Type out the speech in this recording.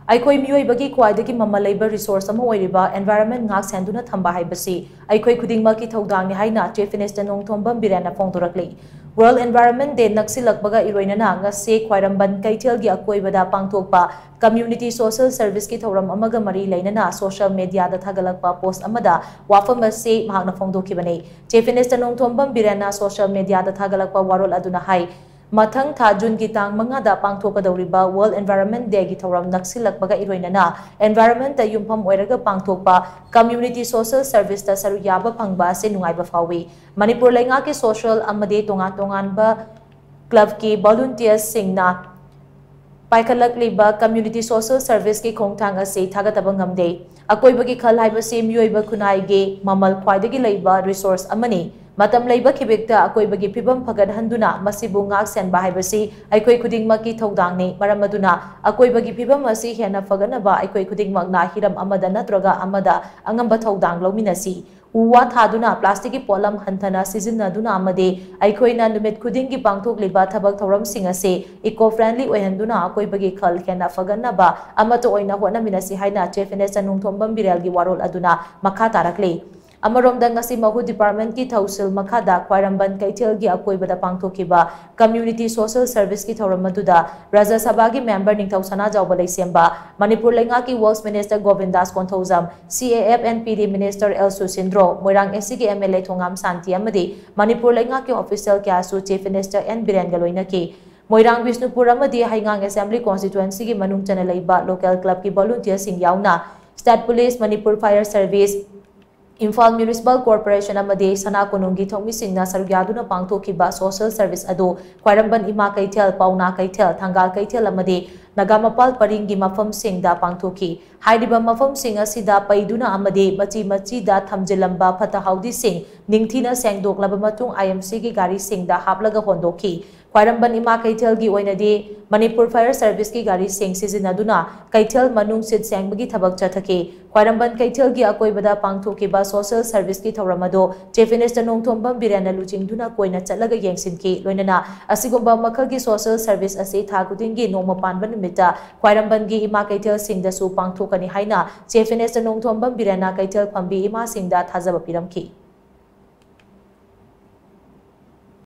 Eikhoi meeoiba Khwaidagi Mamal Leiba resource Oiriba environment Ngak Senduna Thamba Haibasi Eikhoi khudingmak thoudang haina Chief Minister Nongthombam Biren phongdorakli World Environment Day naksilakbaga iroinana ngase khwairamban kaithel gi akoibada pangthokpa community social service ki thoram amaga mari leinana social media da thagalakpa post amada wafam ase mahakna phongdokhibane Chief Minister Nongthombam Biren social media da thagalakpa warol aduna hai Mathang Jun ki tang mangada pangthokadawriba World Environment Day ki thoram naksilakbaga iroinana environment ta yumpham oiraga pangthokpa community social service ta saru yaba phangba se nungaiba fawi Manipur lenga ki social amade tongan ba club ki volunteers singna Eikhoigi community social service ki khongthang ase thagataba ngamde akoibagi khal haibase meeoiba khunai mamal khwaidagi leiba resource amani Matam Leiba Kibikta akoibagi phibam phagadhanduna masibu ngak senba haibasi Eikhoi khudingmak thoudangni maramaduna akoibagi phibam asi hena faganaba Eikhoi khudingmak na hiram amada natroga amada angamba thoudang lominasi uwa thaduna plastic polam hanthana sizinaduna amade Eikhoina numit khudingi pangthokliba thabak thoram singase eco friendly oihanduna akoibagi khal hena faganaba amato oina honaminasi haina Chief Minister Nongthombam Biren gi warol aduna makha tarakle Amarom ngasi mahu department ki thausil makhada khwairamban kaithel gi akoibada pangthokiba community social service ki thoram maduda Rajya Sabha gi member ningthau sana jawba leisemba Manipur lenga ki works minister Govindas Konthozam CAF and PD minister El Susindro Moirang SC ki MLA Thongam Santi amadi Manipur lenga ki official kya su Chief Minister N Biren galoina ki Moirang Bisnupur amadi Haingang Assembly constituency ki manung chana leiba local club ki volunteer sing yauna State Police Manipur Fire Service Imphal Municipal Corporation amade sana konungi thongmi singna sarugyaduna pangthokiba social service ado khwairamban ima kaithel pauna kaithel thangal kaithel amade nagamapal paringi mafam singda pangthoki haidiba mafam sing asida paiduna amade machi da thamjilamba phatahaudi sing ningthina sengdoklaba matung IMC gi gari singda haplaga hondoki khwairamban ima kaithel gi oinadi Manipur Fire Service ki gari sing sizinaduna kaithel manung sit sengbagi thabak chathake khwairamban kaithel gi akoibada pangthokiba social service ki thoramado Chief Minister Nongthombam Biren luchingduna koina chatlaga yengsinki loinana asigumba makhal gi social service ase thagudingi noma panban nimita khwairamban gi ima kaithel singda su pangthokani haina Chief Minister Nongthombam Biren kaithel phambi ima singda thajaba piramki